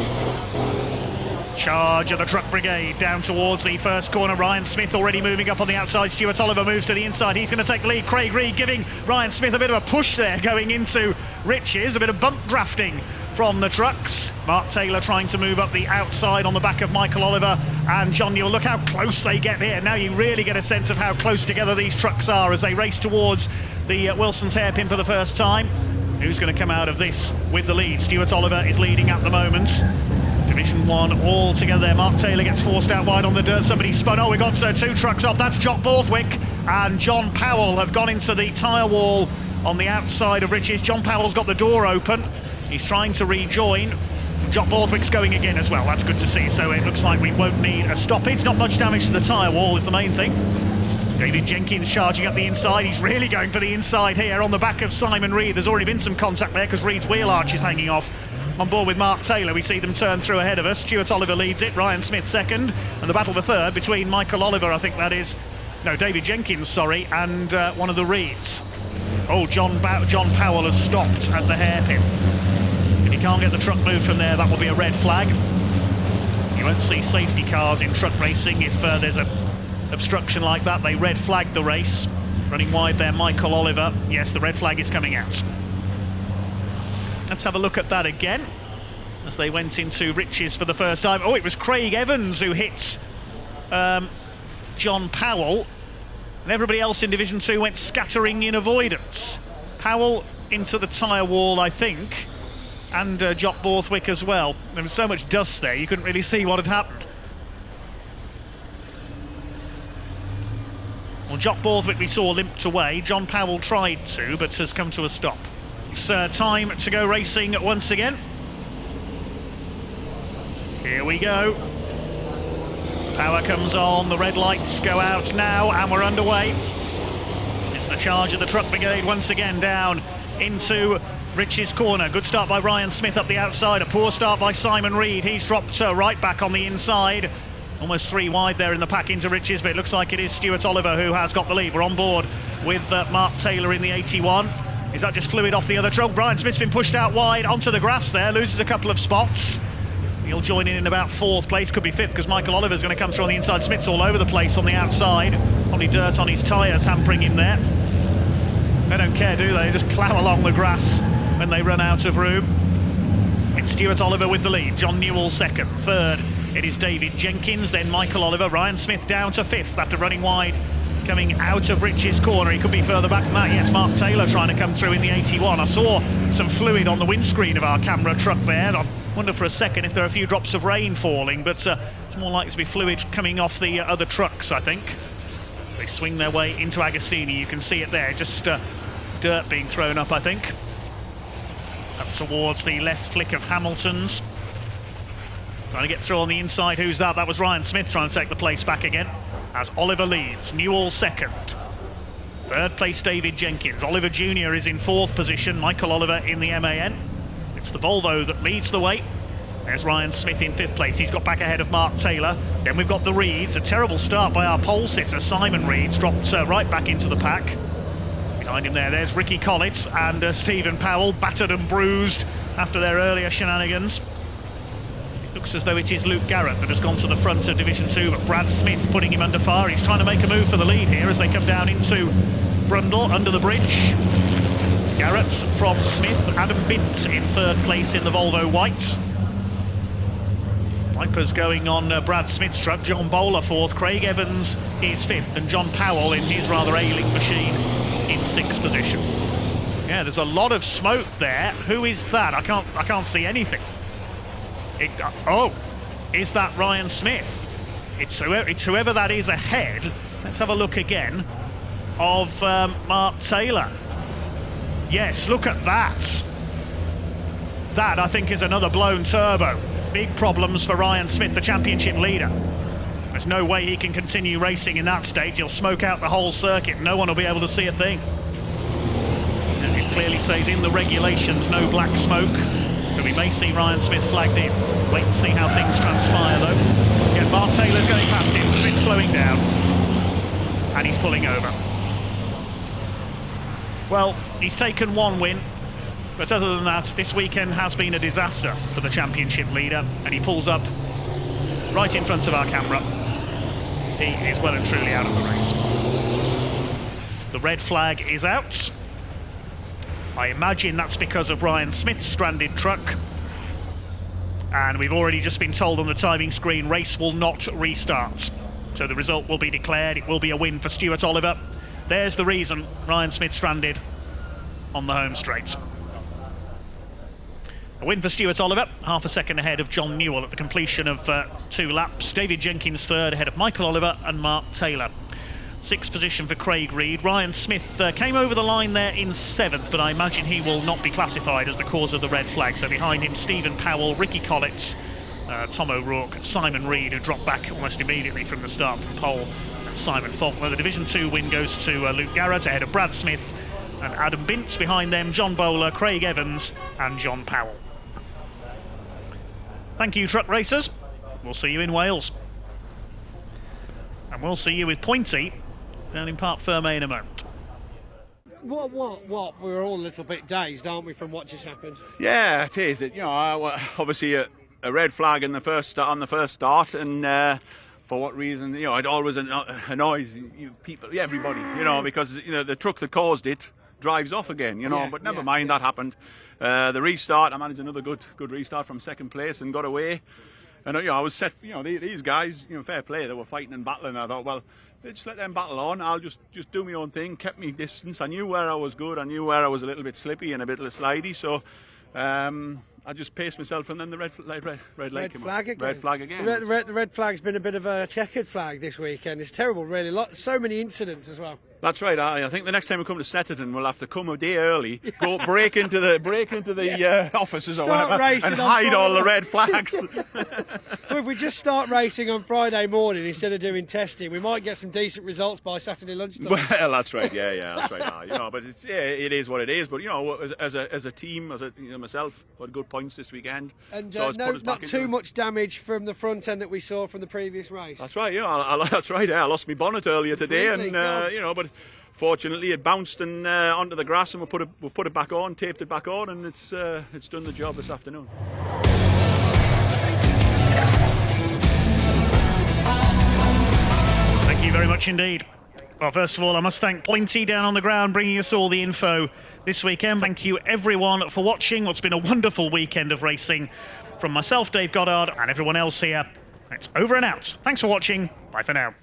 Charge of the truck brigade down towards the first corner. Ryan Smith already moving up on the outside. Stuart Oliver moves to the inside. He's going to take the lead. Craig Reed giving Ryan Smith a bit of a push there going into Riches. A bit of bump drafting from the trucks. Mark Taylor trying to move up the outside on the back of Michael Oliver and John Newell. Look how close they get here. Now you really get a sense of how close together these trucks are as they race towards the Wilson's hairpin for the first time. Who's going to come out of this with the lead? Stuart Oliver is leading at the moment. Division 1 all together there. Mark Taylor gets forced out wide on the dirt. Somebody spun. Oh, we got 2 trucks off. That's Jock Borthwick and John Powell have gone into the tyre wall on the outside of Riches. John Powell's got the door open. He's trying to rejoin. Jock Borthwick's going again as well. That's good to see. So it looks like we won't need a stoppage. Not much damage to the tyre wall is the main thing. David Jenkins charging up the inside. He's really going for the inside here on the back of Simon Reed. There's already been some contact there because Reed's wheel arch is hanging off. On board with Mark Taylor, we see them turn through ahead of us. Stuart Oliver leads it, Ryan Smith second, and the battle for third between Michael Oliver, I think that is, no, David Jenkins, sorry, and one of the Reeds. Oh, John Powell has stopped at the hairpin. If he can't get the truck moved from there, that will be a red flag. You won't see safety cars in truck racing if there's an obstruction like that. They red flag the race. Running wide there, Michael Oliver. Yes, the red flag is coming out. Let's have a look at that again as they went into Riches for the first time. Oh, it was Craig Evans who hit John Powell, and everybody else in Division 2 went scattering in avoidance. Powell into the tyre wall, I think, and Jock Borthwick as well. There was so much dust there, you couldn't really see what had happened. Well, Jock Borthwick we saw limped away. John Powell tried to, but has come to a stop. It's time to go racing once again. Here we go. Power comes on, the red lights go out now, and we're underway. It's the charge of the truck brigade once again down into Rich's corner. Good start by Ryan Smith up the outside. A poor start by Simon Reed. He's dropped right back on the inside. Almost 3 wide there in the pack into Riches, but it looks like it is Stuart Oliver who has got the lead. We're on board with Mark Taylor in the 81. Is that just fluid off the other truck? Brian Smith's been pushed out wide onto the grass there, loses a couple of spots. He'll join in about 4th place, could be 5th, because Michael Oliver's going to come through on the inside. Smith's all over the place on the outside. Probably dirt on his tyres hampering him there. They don't care, do they? They just plough along the grass when they run out of room. It's Stuart Oliver with the lead. John Newell second. Third, it is David Jenkins, then Michael Oliver. Ryan Smith down to 5th after running wide. Coming out of Rich's corner, he could be further back than that. Yes, Mark Taylor trying to come through in the 81. I saw some fluid on the windscreen of our camera truck there. I wonder for a second if there are a few drops of rain falling, but it's more likely to be fluid coming off the other trucks, I think. They swing their way into Agostini. You can see it there, just dirt being thrown up, I think. Up towards the left flick of Hamilton's. Trying to get through on the inside. Who's that? That was Ryan Smith trying to take the place back again. As Oliver leads. Newell second. Third place David Jenkins. Oliver Jr. is in fourth position. Michael Oliver in the MAN. It's the Volvo that leads the way. There's Ryan Smith in fifth place. He's got back ahead of Mark Taylor. Then we've got the Reeds. A terrible start by our pole sitter, Simon Reeds. Dropped right back into the pack. Behind him there's Ricky Collett and Stephen Powell, battered and bruised after their earlier shenanigans. It looks as though it is Luke Garrett that has gone to the front of Division 2, but Brad Smith putting him under fire. He's trying to make a move for the lead here as they come down into Brundle under the bridge. Garrett from Smith, Adam Bint in third place in the Volvo White. Wipers going on Brad Smith's truck, John Bowler fourth, Craig Evans is fifth, and John Powell in his rather ailing machine in sixth position. Yeah, there's a lot of smoke there. Who is that? I can't see anything. Oh, is that Ryan Smith? It's whoever that is ahead. Let's have a look again of Mark Taylor. Yes, look at that. That, I think, is another blown turbo. Big problems for Ryan Smith, the championship leader. There's no way he can continue racing in that state. He'll smoke out the whole circuit. No one will be able to see a thing. And it clearly says in the regulations, no black smoke. So we may see Ryan Smith flagged in. Wait and see how things transpire, though. Yeah, Mark Taylor's going past him. Smith slowing down. And he's pulling over. Well, he's taken one win. But other than that, this weekend has been a disaster for the championship leader, and he pulls up right in front of our camera. He is well and truly out of the race. The red flag is out. I imagine that's because of Ryan Smith's stranded truck. And we've already just been told on the timing screen, race will not restart. So the result will be declared. It will be a win for Stuart Oliver. There's the reason Ryan Smith stranded on the home straight. A win for Stuart Oliver, half a second ahead of John Newell at the completion of 2 laps. David Jenkins third ahead of Michael Oliver and Mark Taylor. Sixth position for Craig Reed. Ryan Smith came over the line there in seventh, but I imagine he will not be classified as the cause of the red flag. So behind him, Stephen Powell, Ricky Collett, Tom O'Rourke, Simon Reed, who dropped back almost immediately from the start from pole, and Simon Faulkner. The Division 2 win goes to Luke Garrett ahead of Brad Smith and Adam Bint. Behind them, John Bowler, Craig Evans and John Powell. Thank you, truck racers. We'll see you in Wales. And we'll see you with Pointy down in Parc Fermé in a moment. What? We're all a little bit dazed, aren't we, from what just happened? Yeah, it is. Obviously a red flag on the first start, and for what reason? It always annoys people, everybody, because the truck that caused it drives off again, but never mind, that happened. The restart, I managed another good restart from second place and got away. And I was set, these guys, fair play, they were fighting and battling. I thought, well, just let them battle on. I'll just do my own thing, kept me distance. I knew where I was good, I knew where I was a little bit slippy and a bit slidey, so I just paced myself, and then the red flag again. Red flag again. The red flag's been a bit of a checkered flag this weekend. It's terrible, really. So many incidents as well. That's right. I think the next time we come to Setterton, we'll have to come a day early, break into the offices or whatever, and hide all the red flags. Well, if we just start racing on Friday morning instead of doing testing, we might get some decent results by Saturday lunchtime. Well, that's right. Yeah, that's right. But it is what it is. But as a team, myself, we had good points this weekend. And so not too much damage from the front end that we saw from the previous race. That's right. That's right. I lost my bonnet earlier today, really? But fortunately it bounced and onto the grass, and we've put it back on, taped it back on, and it's done the job this afternoon. Thank you very much indeed. Well, first of all, I must thank Pointy down on the ground, bringing us all the info this weekend. Thank you everyone for watching what's been a wonderful weekend of racing. From myself, Dave Goddard, and everyone else here, it's over and out. Thanks for watching. Bye for now.